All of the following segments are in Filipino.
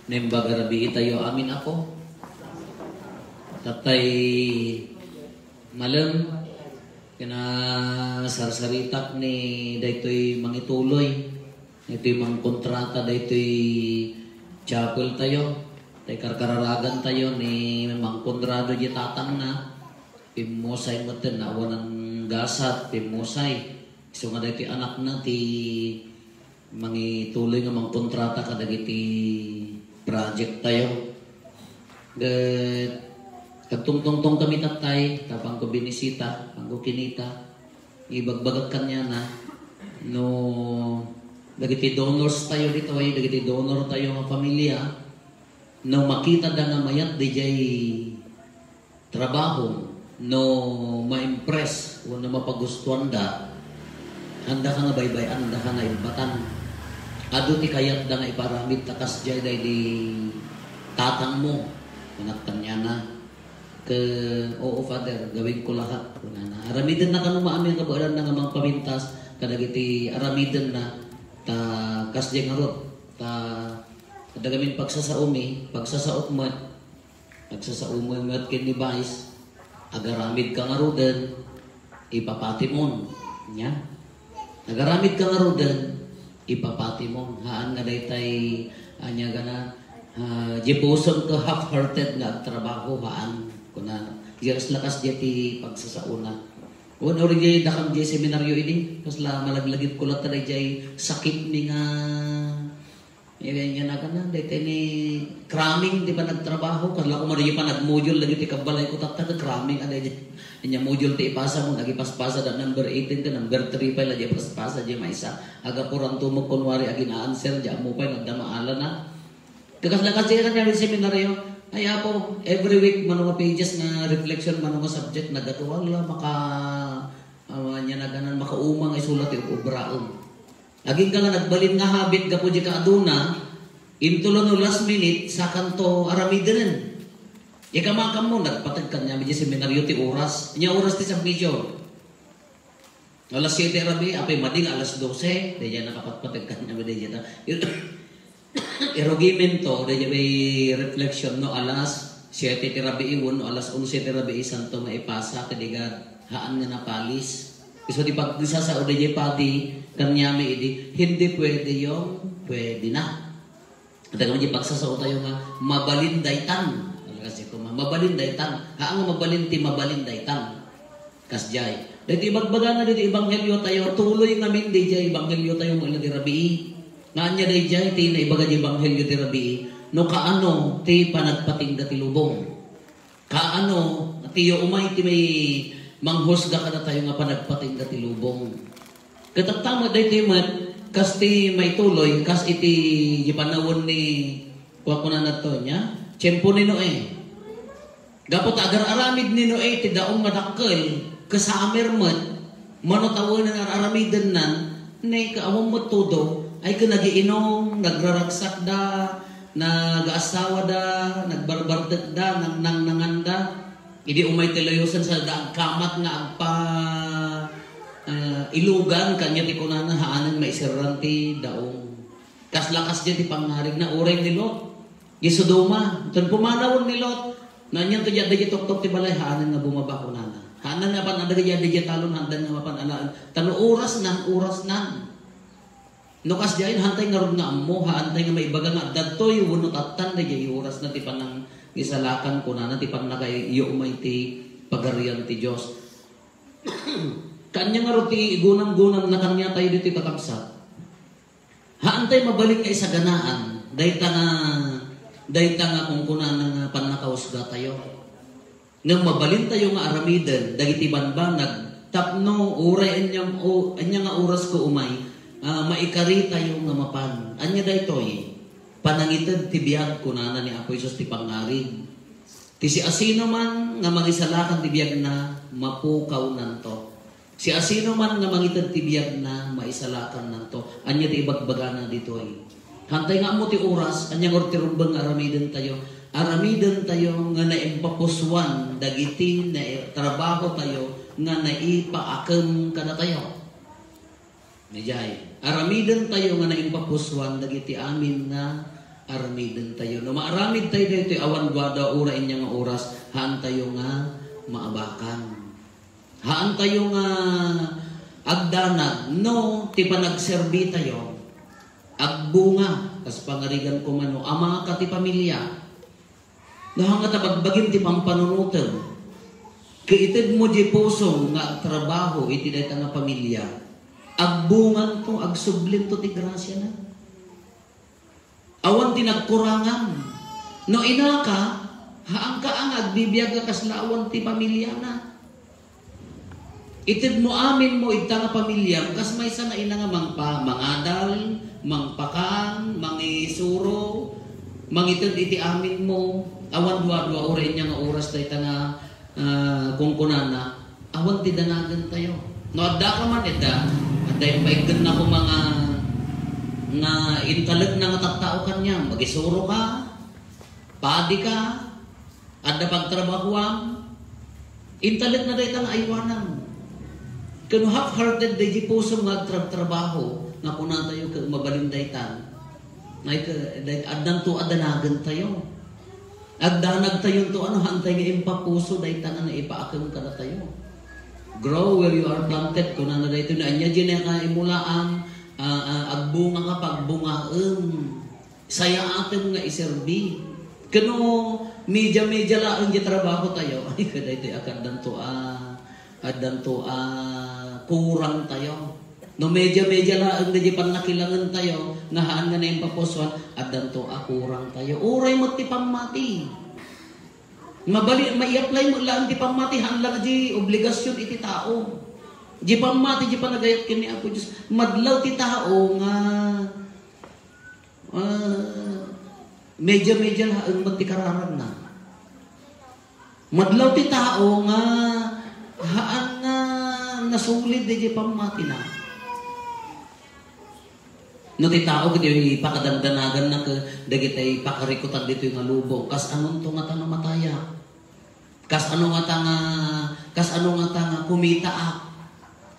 Nembagarabi tayo amin ako. Tatay malem kena sarsaritak ni daytoy mangituloy. Ito'y mangkontrata daytoy chapel tayo. Tay karkararagan tayo ni mangkondrado di tatang na. Pimusay mo ten na awan gasat pimusay. So nga daytoy anak na ti mangituloy nga mangkontrata kadagiti project tayo. Kagtungtong kami tatay, tapang ko binisita, pang ko kinita, ibagbagat kanya na, no, dagiti donors tayo dito ay, dagiti donor tayo ng pamilya, no makita da nga mayat di jay trabaho, no ma-impress, o na mapagustuhan da, handa ka nga baybay, handa ka nga ibatan. Ado ti kayat da nga iparamid takas jay day di tatang mo. Panaktan niya na. Oo, Father, gawin ko lahat. Aramidin na kanong maamin kabualan na nga mga pamintas. Kadagiti aramidin na. Ta kas jay nga rot. Ta kadagamin pagsasaumi. Pagsasaot mo. Pagsasaumi mo at kinibais. Agaramid ka nga roden. Ipapati mo. Nya? Agaramid ka nga roden. Ipapati mo. Haan nga daytay anya gana jipuson ko half-hearted nga trabaho haan kuna jiras lakas jati pagsasauna. Uno rin jay dakam jay seminaryo ini kasla malaglagit ko lahat jay sakit ni nga yan na kana daytay ni cramming di ba nagtrabaho kasla ko mariya pa nagmodule lagi ti kabalay ko tatta cramming ada nya module ti ipasa mo nagipaspasa da number 18 ka number 3 pa la jay paspasa jay maisa aga purang tumok kunwari agi na answer ja mo pa nagdamaala na kakas jay kan yung seminaryo ay apo every week manong pages na reflection manong subject nagatuan la maka nya naganan makaumang isulat ti obraon. Aging ka nga nagbalin nga habit gapo di ka aduna, intulon no last minute, sa kanto aramidin. Ikamakam mo, nagpatag ka niya, medyo seminaryo ti oras. Inya oras ti submission. Alas 7 rabi, apay mading alas 12, dahil nakapatpatag ka niya, dahil na. Erogimento, dahil may reflection, no, alas 7 ti rabi iwon, no, alas 11 ti rabi isanto maipasa, kadigad, haan nga napalis. So di pag isa sa uday pati kanyami idi hindi pwede yung pwede na. At ang pagsasao tayo nga mabalindaytan. Kasi ko mabalindaytan. Haang mabalin ti mabalindaytan. Kasjay. Dito ibagbaga na dito ebanghelyo tayo tuloy ngamin di jay ebanghelyo tayo mo di rabi. Nganya di jay ti na ibaga di ebanghelyo ti rabi. No kaano ti panagpatingga ti lubong. Kaano tiyo umay ti may manghusga ka na tayo nga panagpating ka ti lubong. Katatama dahi timat, kas ti may tuloy, kas iti ipanawon ni wakuna na to niya, tiyempo ni Noe. Gapot agar-aramid ni Noe, ti daong madakkel, kasamer man, manotawon na aramidin nan, na kaawang matudo, ay ka nagiinom, nagraragsak da, nag-aasawa da, nagbarbardet da, nanganganda, hindi umay tilayosan sa daang kamat nga agpa ilugan kanya ti kunana haanan maisiranti daong kaslakas dyan ti pangarig na uray ni Lot Gisodoma ton pumanawon ni Lot nanyan to jada tok ti balay haanan nga bumaba kunana haanan nga pan adaga jada talon handan nga mapan-alaan tano oras nan nukas jain hantay nga rod nga ammo haantay nga maibaga nga dadtoy wenno tattan da jay oras na ti panang isalakan ko na ti panakay iyo umay ti pagarian ti Diyos. Kanya nga roti gunang-gunang na kanya tayo dito kakabsat. Haantay mabalik kay sa ganaan. Dayta nga kung kunan nga panakausga tayo. Nang mabalin tayo nga aramiden, dagiti banbanag, tapno uray anya nga oras ko umay, maikari tayo nga mapan. Anya daytoy panangitid ti biyag kunana ni Apo Isus ti pangarig. Ti si asino man nga mangisalakan ti biyag na mapukaw nanto. Si asino man nga mangitid ti biyag na maisalakan nanto. Anya ti ibagbaga na dito ay. Hantay nga mo ti oras, anya ngor ti rumbang aramiden tayo. Aramiden tayo nga naimpapuswan dagiti na trabaho tayo nga naipaakam kada tayo. Medjay. Aramiden tayo nga naimpapuswan dagiti amin nga aramidin tayo. No maaramid tayo dito awan guada ura inya nga oras haan tayo nga maabakan. Haan tayo nga agdanag no ti panagserbi tayo. Agbunga kas pangarigan ko mano ama ka ti pamilya. No hanga tabagbagin ti pampanunutan. Kaitid mo di puso nga trabaho iti dayta nga pamilya. Agbungan to agsublim to ti grasya na. Awan tinagkurangan. No inaka, haang ka ang agbibiyag ka kaslawan ti pamilya na. Itid mo amin mo ita nga pamilya, kas may sana ina nga mangadal, mangpakan, mangisuro, mangitid iti amin mo, awan dua-dua oray niya nga oras tayo nga kungkunana, awan ti danagan tayo. No adda ka man ita, aday paiggan na ko mga nga intalag na nga taktao kanya, magisuro ka, padi ka, adda pagtrabahuam, intalag na dayta nga aywanan. Kano half-hearted day puso nga trabaho, nga kuna tayo mabalin daytan, addan to adanagan tayo. Agdanag tayo to ano, hantay nga impapuso dayta nga ipaakam ka na tayo. Grow where you are planted, kuna na dayto na anya dyan ka imulaan, agbunga ka pagbungaen saya atin nga iserbi kano medya laang di trabaho tayo ay kada ito adan to kurang tayo no medya laang di panakilangan tayo nga haan nga na yung paposwan adan to kurang tayo uray mo ti pamati mai-apply mo lang ti pamati haan lang di obligasyon iti tao. Di pamati, di pa nagayat kini ako Diyos. Madlaw ti tao nga medya laang magtikararan na. Madlaw ti tao nga haan nga nasulid di pamati na. No ti tao kiti pakadandanagan na dagiti pakarikutan dito yung lubong. Kas anong to nga ta namataya? Kas ano nga ta nga kumita ak?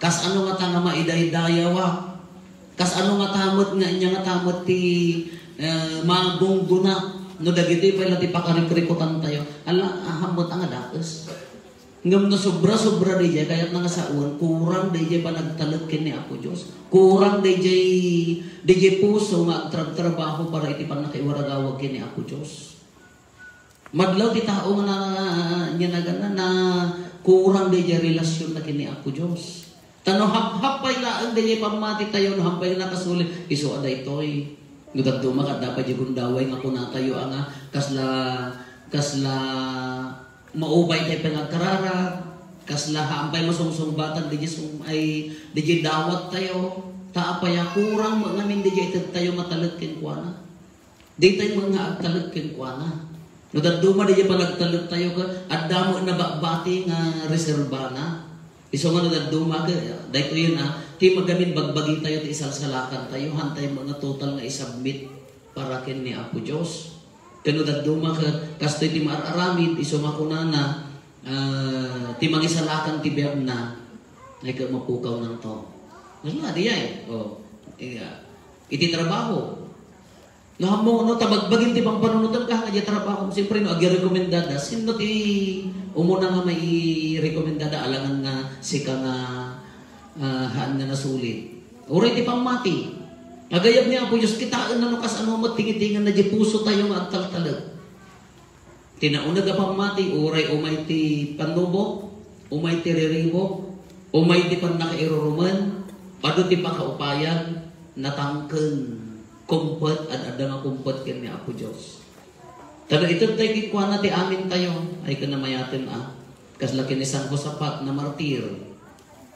Kas ano nga ta nga maiday-dayawa? Kas ano nga tamot nga inya nga tamot ti magungguna? No dagiti pala ti pakarikutan tayo. Ala hamot ang adakas. Ngam na sobra-sobra DJ kayat nga saon kurang DJ pa nagtalag kini Apo Dios. Kurang DJ puso nga trabaho para iti panakaiwaragawag kini Apo Dios. Madlaw ti tao nga nya na kurang DJ relasyon na kini Apo Dios. Tano hapay laang DJ pamati tayo no hapay na kasulit isu aday toy. Nudad dumakat dapat di gundaway nga kuna tayo ang kasla maubay tayo pangagkarara, kasla hampay masungsungbatan, di dawat tayo, taapaya kurang ngamin di itad tayo matalagkin kwa na. Di tayo mga agtalagkin kwa na. Nudaduma di panagtalag tayo ka, at damo na bati nga reserba na. Iso nga nudaduma ka, dahil ko yun ti magamin bagbagi tayo, ti isalsalakan tayo, hantay mga total nga isubmit para kin ni Apo Diyos. Kano daduma ka kastoy ti maararamid iso makunana ti mangisalakan ti biyag na ay ka mapukaw ng to. Wala di ay. Iti trabaho. No hamo no tabagbagin ti pangpanunutan ka nga trabaho siyempre no agi rekomendada sino ti umuna nga may rekomendada alangan nga sika nga haan nga nasulit. Uray ti pamati. Agayab niya Apo Diyos, kitaan na nukas ano mo tingitingan na di puso tayo nga agtaltalag. Tinaunag ka pamati, uray umay ti panubo, umay ti riribo, umay ti panakairuruman, pado ti pakaupayan, natangken, kumpet, at ada nga kumpet kin ni Apo Diyos. Taga ito tayo kikwa na ti amin tayo, ay kanamayatin kaslaki ni San Josapat na martir,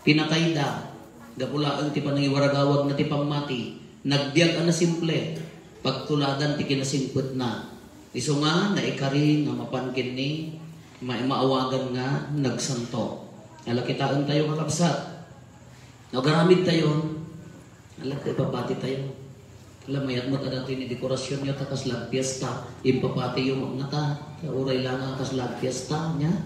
pinakayda, gapulaan ti panangiwaragawag na ti pamati, nagbiag na simple, pagtuladan ti kinasimput na. Iso nga, naikari nga mapankin ni, maawagan nga, nagsanto. Alakitaan tayo kakapsat. Nagaramid tayo. Alak, ipapati tayo. Alam, mayat mo tadang dekorasyon niya, takas lag fiesta. Impapati yung mga ta. Uray lang nga, takas lag fiesta niya.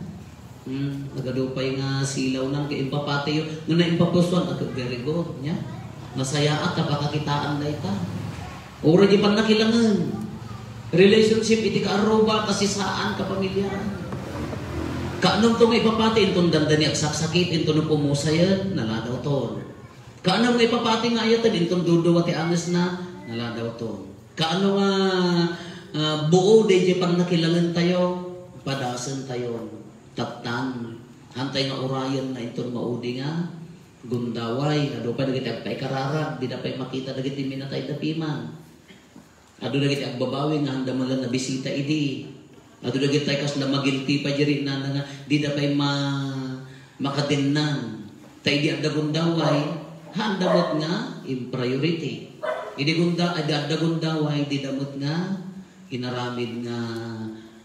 Nagadupay nga silaw nang impapati yung, nung naimpapustuan, very good niya. Masaya at napakakitaan na ita. Ura di pa nakilangan. Relationship iti kaaruba kasisaan kapamilya. Kaanong itong ipapati itong dandani at saksakit itong pumusayan, naladaw to. Kaanong ipapati nga ayatan itong dudawati anas na, naladaw to. Kaano nga buo de pang nakilangan tayo, padasan tayo, tatan, hantay nga orayan na itong maudi nga, gundaway, ado pa nagiti agpay kararag, di na pa'y makita nagiti minatay dapiman. Ado nagiti agbabawi nga handa malang na bisita idi. Ado nagiti kas na magilti pa diri na nga di na pa'y makadinnan. Tay di agda gundaway, handa mo't nga in priority. Idi agda gundaway, di damot nga inaramid nga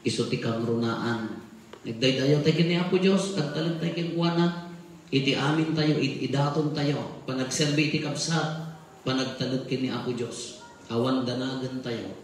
isuti kang runaan. Nagdaydayo tayo kini Apo Diyos, agtalag tayo kinkuana, iti amin tayo, idaton tayo, panagserbi iti kapsat, panagtalag kini Apo Diyos, awan danagan tayo.